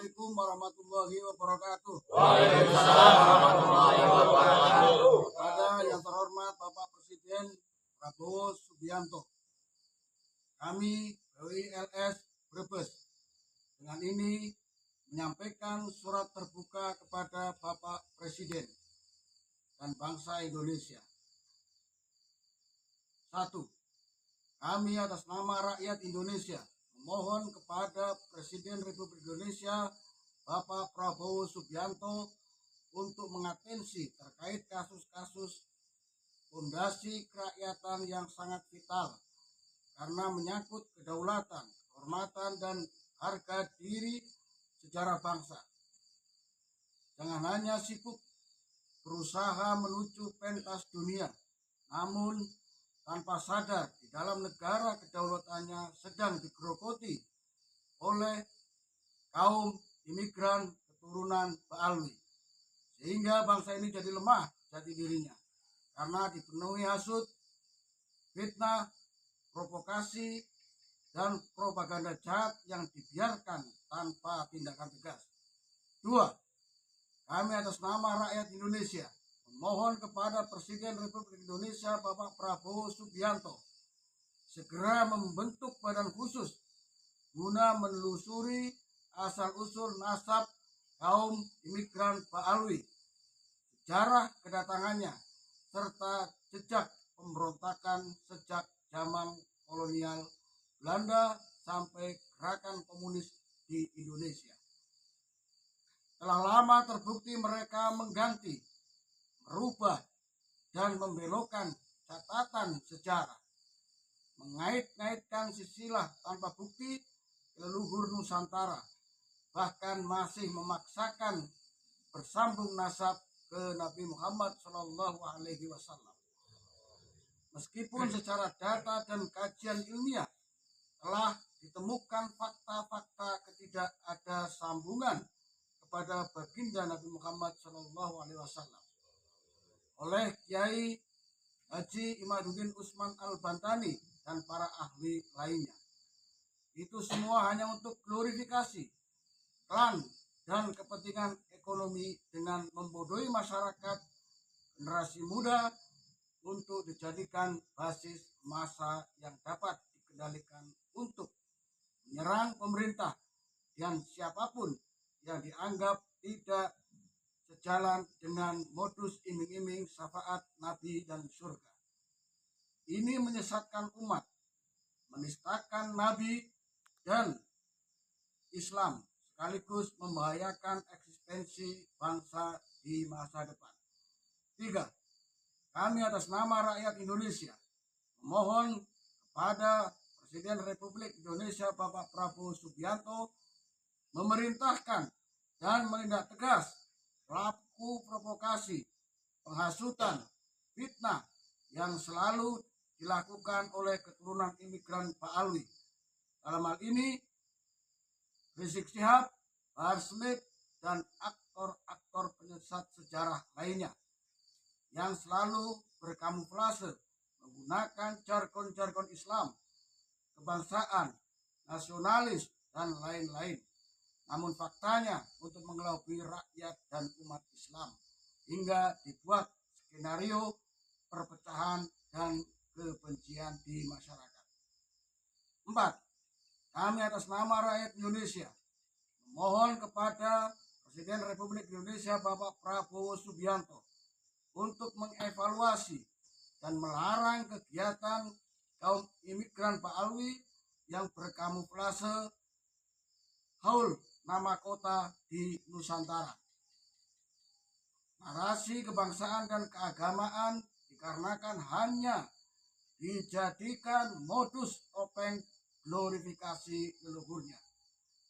Assalamualaikum warahmatullahi wabarakatuh. Waalaikumsalam warahmatullahi wabarakatuh. Kepada yang terhormat Bapak Presiden Prabowo Subianto, kami WILS Brebes dengan ini menyampaikan surat terbuka kepada Bapak Presiden dan bangsa Indonesia. 1. Kami atas nama rakyat Indonesia memohon kepada Presiden Republik Indonesia Bapak Prabowo Subianto untuk mengatensi terkait kasus-kasus fondasi kerakyatan yang sangat vital karena menyangkut kedaulatan, kehormatan, dan harga diri sejarah bangsa. Jangan hanya sibuk berusaha menuju pentas dunia, namun tanpa sadar di dalam negara kedaulatannya sedang digerogoti oleh kaum imigran keturunan Ba'alwi, sehingga bangsa ini jadi lemah jati dirinya karena dipenuhi hasut, fitnah, provokasi, dan propaganda jahat yang dibiarkan tanpa tindakan tegas. 2. Kami atas nama rakyat Indonesia memohon kepada Presiden Republik Indonesia Bapak Prabowo Subianto segera membentuk badan khusus guna menelusuri asal-usul nasab kaum imigran Ba'alwi, sejarah kedatangannya, serta jejak pemberontakan sejak zaman kolonial Belanda sampai gerakan komunis di Indonesia. Telah lama terbukti mereka mengganti, merubah, dan membelokkan catatan sejarah, mengait-ngaitkan silsilah tanpa bukti leluhur Nusantara, bahkan masih memaksakan bersambung nasab ke Nabi Muhammad SAW. Meskipun secara data dan kajian ilmiah telah ditemukan fakta-fakta ketidakada sambungan kepada baginda Nabi Muhammad SAW oleh Kiai Haji Imaduddin Usman Al-Bantani dan para ahli lainnya. Itu semua hanya untuk glorifikasi, klan, dan kepentingan ekonomi dengan membodohi masyarakat generasi muda untuk dijadikan basis massa yang dapat dikendalikan untuk menyerang pemerintah dan siapapun yang dianggap tidak sejalan dengan modus iming-iming syafaat Nabi dan surga. Ini menyesatkan umat, menistakan Nabi dan Islam, sekaligus membahayakan eksistensi bangsa di masa depan. 3. Kami atas nama rakyat Indonesia memohon kepada Presiden Republik Indonesia Bapak Prabowo Subianto memerintahkan dan menindak tegas pelaku provokasi, penghasutan, fitnah yang selalu dilakukan oleh keturunan imigran Ba'alwi. Dalam hal ini Rizik Syihab, Bahar Smith, dan aktor-aktor penyesat sejarah lainnya yang selalu berkamuflase menggunakan jargon-jargon Islam, kebangsaan, nasionalis, dan lain-lain. Namun faktanya untuk mengelabui rakyat dan umat Islam hingga dibuat skenario perpecahan dan kebencian di masyarakat. 4. Kami atas nama rakyat Indonesia memohon kepada Presiden Republik Indonesia Bapak Prabowo Subianto untuk mengevaluasi dan melarang kegiatan kaum imigran Ba'alwi yang berkamuflase haul nama kota di Nusantara. Narasi kebangsaan dan keagamaan dikarenakan hanya dijadikan modus topeng glorifikasi leluhurnya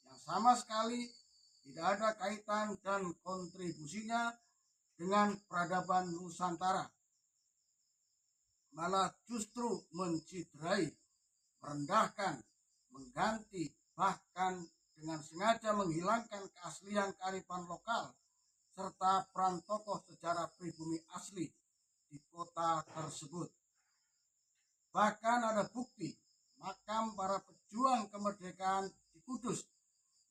yang sama sekali tidak ada kaitan dan kontribusinya dengan peradaban Nusantara, malah justru menciderai, merendahkan, mengganti, bahkan dengan sengaja menghilangkan keaslian kearifan lokal serta peran tokoh sejarah pribumi asli di kota tersebut. Bahkan ada bukti makam para pejuang kemerdekaan di Kudus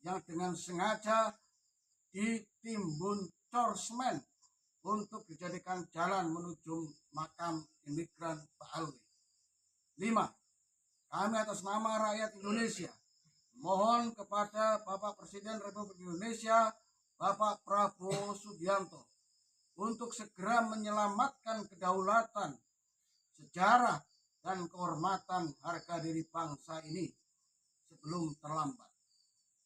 yang dengan sengaja ditimbun cor semen untuk dijadikan jalan menuju makam imigran Pak Alwi. 5. Kami atas nama rakyat Indonesia mohon kepada Bapak Presiden Republik Indonesia Bapak Prabowo Subianto untuk segera menyelamatkan kedaulatan, sejarah, dan kehormatan harga diri bangsa ini sebelum terlambat.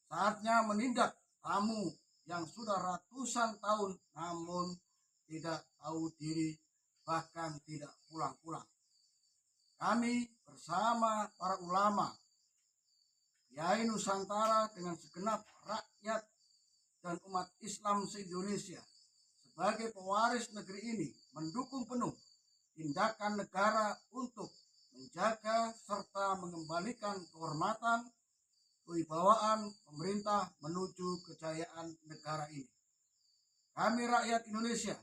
Saatnya menindak tamu yang sudah ratusan tahun namun tidak tahu diri, bahkan tidak pulang-pulang. Kami bersama para ulama, Kiai Nusantara dengan segenap rakyat dan umat Islam se-Indonesia sebagai pewaris negeri ini mendukung penuh tindakan negara untuk menjaga serta mengembalikan kehormatan, kewibawaan pemerintah menuju kejayaan negara ini. Kami rakyat Indonesia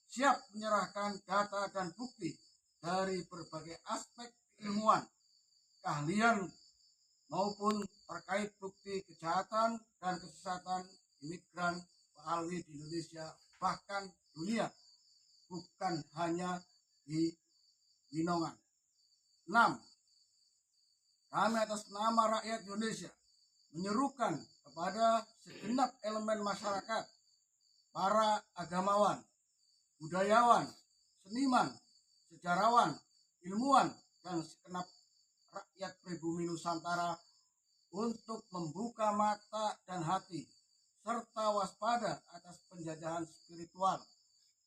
siap menyerahkan data dan bukti dari berbagai aspek keilmuan, keahlian maupun terkait bukti kejahatan dan kesesatan imigran Pak Alwi di Indonesia bahkan dunia, bukan hanya di Binongan. 6. Kami atas nama rakyat Indonesia menyerukan kepada segenap elemen masyarakat, para agamawan, budayawan, seniman, sejarawan, ilmuwan, dan segenap rakyat pribumi Nusantara untuk membuka mata dan hati serta waspada atas penjajahan spiritual,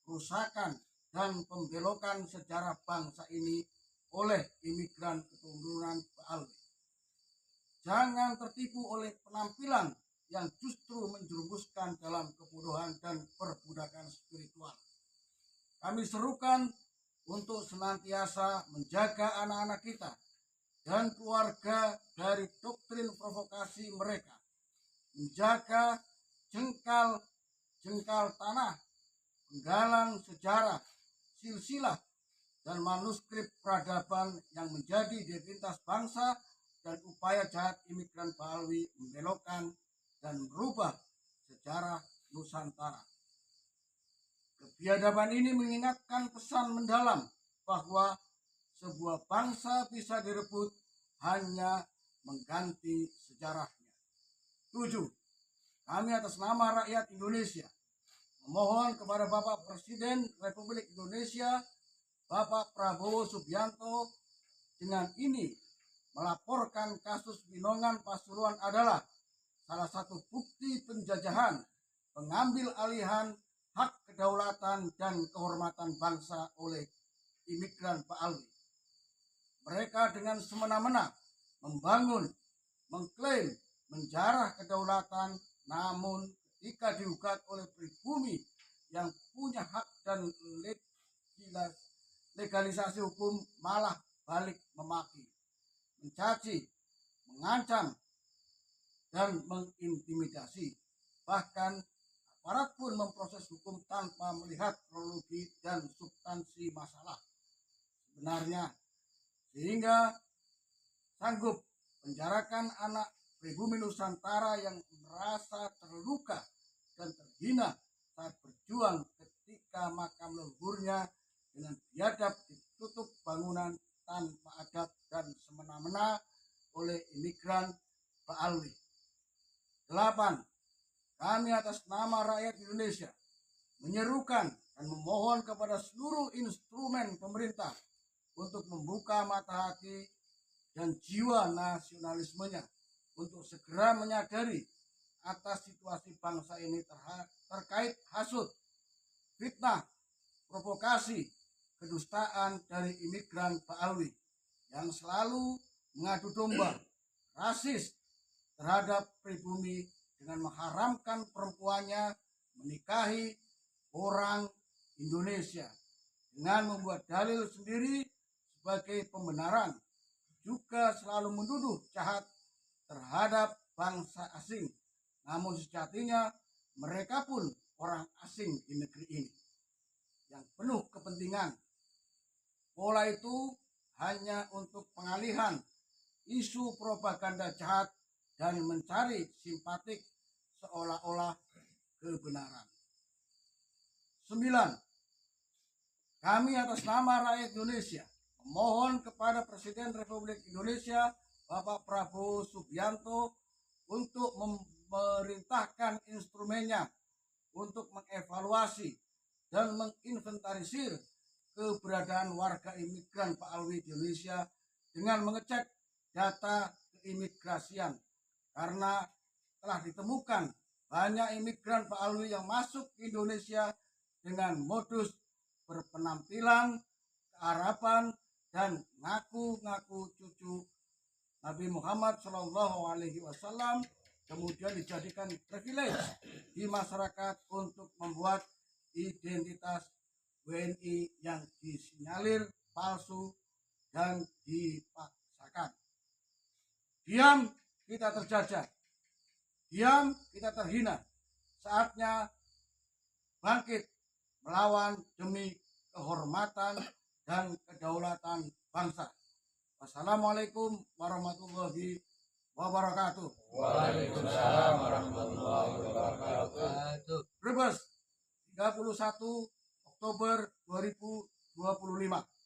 kerusakan, dan pembelokan sejarah bangsa ini oleh imigran keturunan Pak Alwi. Jangan tertipu oleh penampilan yang justru menjerumuskan dalam kebodohan dan perbudakan spiritual. Kami serukan untuk senantiasa menjaga anak-anak kita dan keluarga dari doktrin provokasi mereka, menjaga jengkal tanah, penggalan sejarah, silsilah, dan manuskrip peradaban yang menjadi identitas bangsa dan upaya jahat imigran Pak Alwi membelokkan dan merubah sejarah Nusantara. Kebiadaban ini mengingatkan pesan mendalam bahwa sebuah bangsa bisa direbut hanya mengganti sejarahnya. 7. Kami atas nama rakyat Indonesia memohon kepada Bapak Presiden Republik Indonesia Bapak Prabowo Subianto dengan ini melaporkan kasus Binongan Pasuruan adalah salah satu bukti penjajahan, pengambil alihan hak kedaulatan dan kehormatan bangsa oleh imigran Pak Alwi. Mereka dengan semena-mena membangun, mengklaim, menjarah kedaulatan, namun ketika digugat oleh pribumi yang punya hak dan legalisasi hukum malah balik memaki, mencaci, mengancam, dan mengintimidasi. Bahkan aparat pun memproses hukum tanpa melihat kronologi dan substansi masalah sebenarnya, sehingga sanggup penjarakan anak pribumi Nusantara yang merasa terluka dan terhina saat berjuang ketika makam leluhurnya dengan biadab ditutup bangunan tanpa adab dan semena-mena oleh imigran Pak Alwi. 8. Kami atas nama rakyat Indonesia menyerukan dan memohon kepada seluruh instrumen pemerintah untuk membuka mata hati dan jiwa nasionalismenya untuk segera menyadari atas situasi bangsa ini terkait hasut, fitnah, provokasi, kedustaan dari imigran Pak Alwi yang selalu mengadu domba, rasis terhadap pribumi dengan mengharamkan perempuannya menikahi orang Indonesia dengan membuat dalil sendiri sebagai pembenaran, juga selalu menuduh jahat terhadap bangsa asing, namun sejatinya mereka pun orang asing di negeri ini yang penuh kepentingan. Pola itu hanya untuk pengalihan isu propaganda jahat dan mencari simpatik seolah-olah kebenaran. 9. Kami atas nama rakyat Indonesia memohon kepada Presiden Republik Indonesia Bapak Prabowo Subianto untuk memerintahkan instrumennya untuk mengevaluasi dan menginventarisir keberadaan warga imigran Pak Alwi di Indonesia dengan mengecek data keimigrasian, karena telah ditemukan banyak imigran Pak Alwi yang masuk ke Indonesia dengan modus berpenampilan kearaban dan ngaku-ngaku cucu Nabi Muhammad Shallallahu Alaihi Wasallam, kemudian dijadikan privilege di masyarakat untuk membuat identitas WNI yang disinyalir palsu dan dipaksakan. Diam kita terjajah, diam kita terhina. Saatnya bangkit melawan demi kehormatan dan kedaulatan bangsa. Wassalamualaikum warahmatullahi wabarakatuh. Waalaikumsalam warahmatullahi wabarakatuh. Brebes, 31 Oktober 2025.